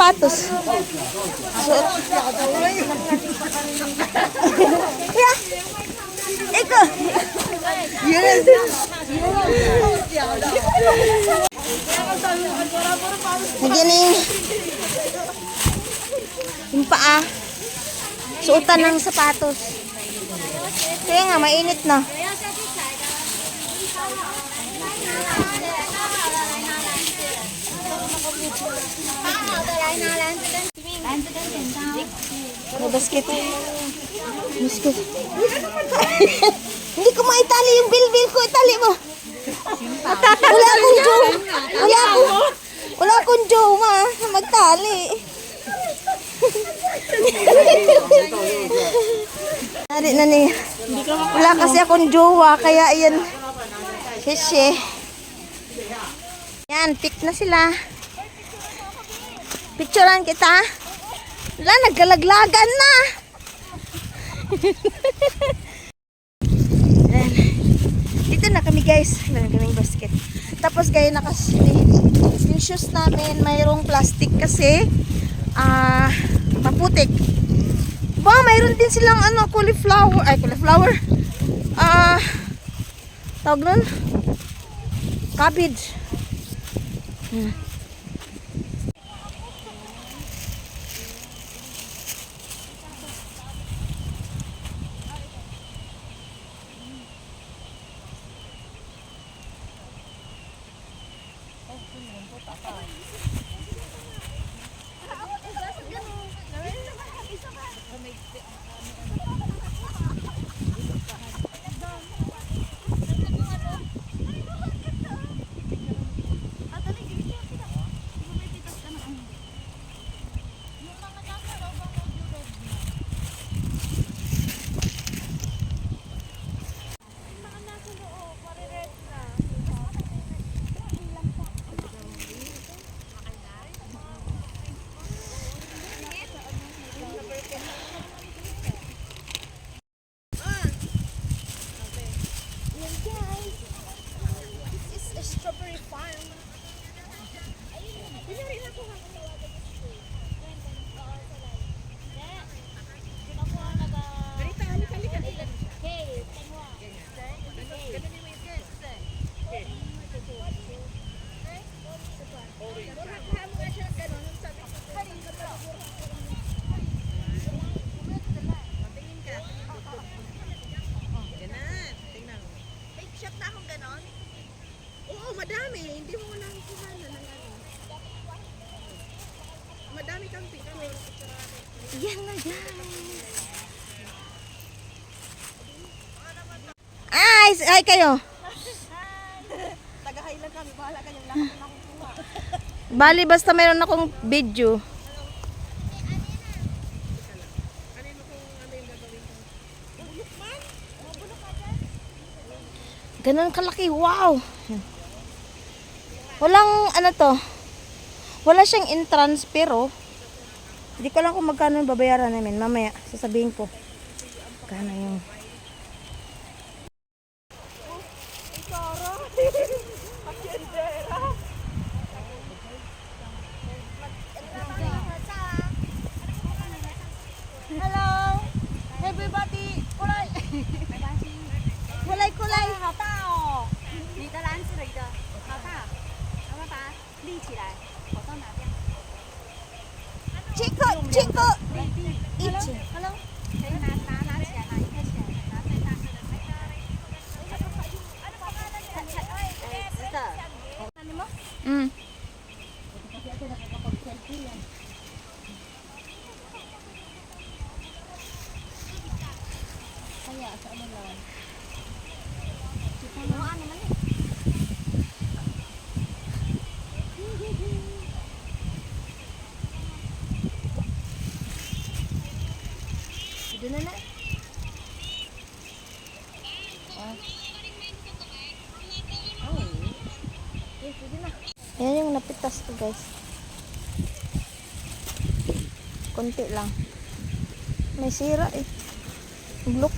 sapatos. Suot. Yeah. Iko. Yes. Nagining yung paa. Suotan ng sapatos. Kaya nga, mainit na. May basket. Basket. Hindi ko maitali yung bilbil ko. Itali mo. Wala akong jow. Wala akong jow, ma. Magtali. Nari na niya. Wala kasi akong jowa. Kaya yan. Fishy. Yan, pick na sila. Picturean kita. Wala, naggalaglagan na. Dito na kami guys. Meron kaming basket. Tapos gaya yung shoes namin mayroong plastic kasi maputik. Ba, mayroon din silang cauliflower. Tawag nun? Cabbage. Madami, hindi mo lang kuhanan ng ano. Madami kang picture. Yan na guys. Ay kayo. Tagahay lang kami, bahala kayong lahat na nakukuha. Bali basta mayroon akong video. Ganun kalaki, wow. Walang ano to. Wala siyang entrance pero hindi ko lang kung magkano yung babayaran namin. Mamaya sasabihin ko. Magkano yung Hello, everybody. Kulay. Kulay. 好大哦。你的篮子里的好大，我们把它立起来，跑到哪边？ Chico. Hello，可以拿起来，拿一颗起来，拿最大颗的。直的。Mm. Doon na. Ayan yung napitas ko guys. Konti lang. May sira eh. Look.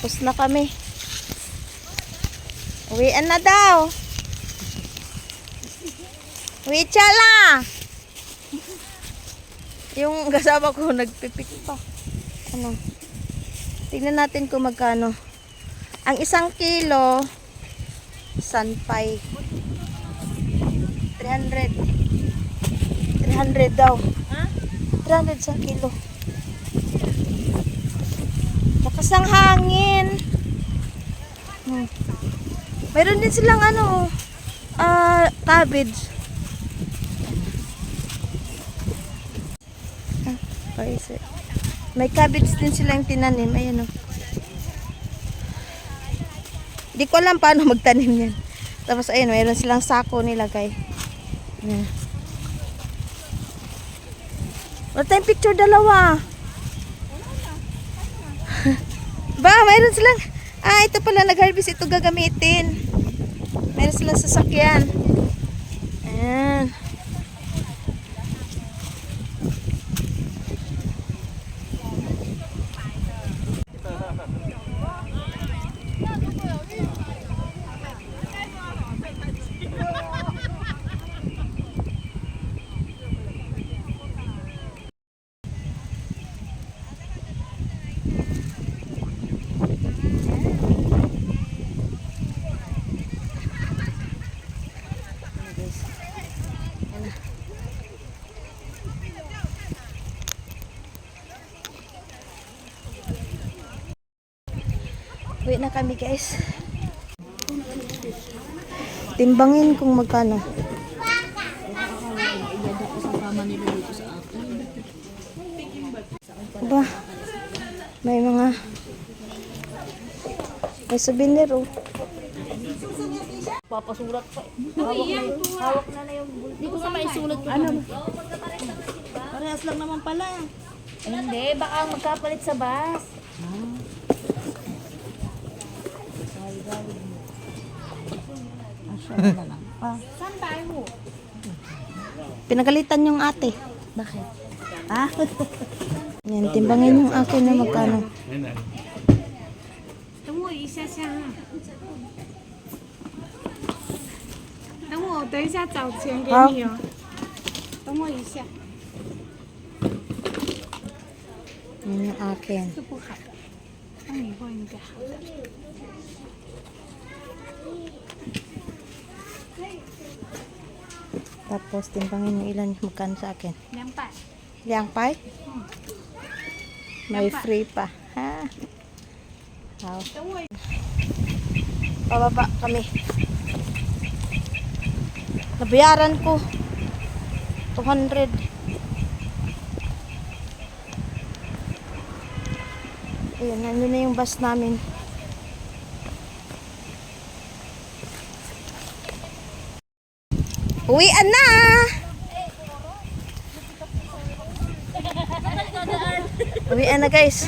Tapos na kami. Uwian na daw. Uwi chala. Yung kasama ko nagpipik pa. Ano? Tingnan natin kung magkano. Ang 1 kilo sanpay 300 daw. 300 sa kilo. Lakas ng hangin. Mayroon din silang ano, cabbage. May cabbage din silang tinanim. Ayan o. Di ko alam paano magtanim yan. Tapos ayun, mayroon silang sako nilagay. Ayan. Wala tayong picture dalawa. Ba, mayroon silang, ito pala nag-harvest, ito gagamitin. Mayroon silang sasakyan. Ayan. Uwi na kami guys. Timbangin kung magkano. Ba, may souvenir oh. Papasulat pa. Hawak na yung bulto. Hindi ko sa maisulat ko. Ano? Parehas lang naman pala. Hindi, baka magkapalit sa bus. Saan tayo? Pinagalitan yung ate. Bakit? Yan, timbangin yung akin na magkano. 等我一下下哈。等我等一下找钱给你哦。等我一下。 Yan yung akin. 这不好，帮你换一个好的。 Tapos timbangin yung ilan yung magkano sa akin. 200。 Liangpay? May free pa. Ha? Wow. 等我。 Pababa kami. Nabayaran ko 200. Ayun, nandun na yung bus namin. Uwian na! Uwian na guys.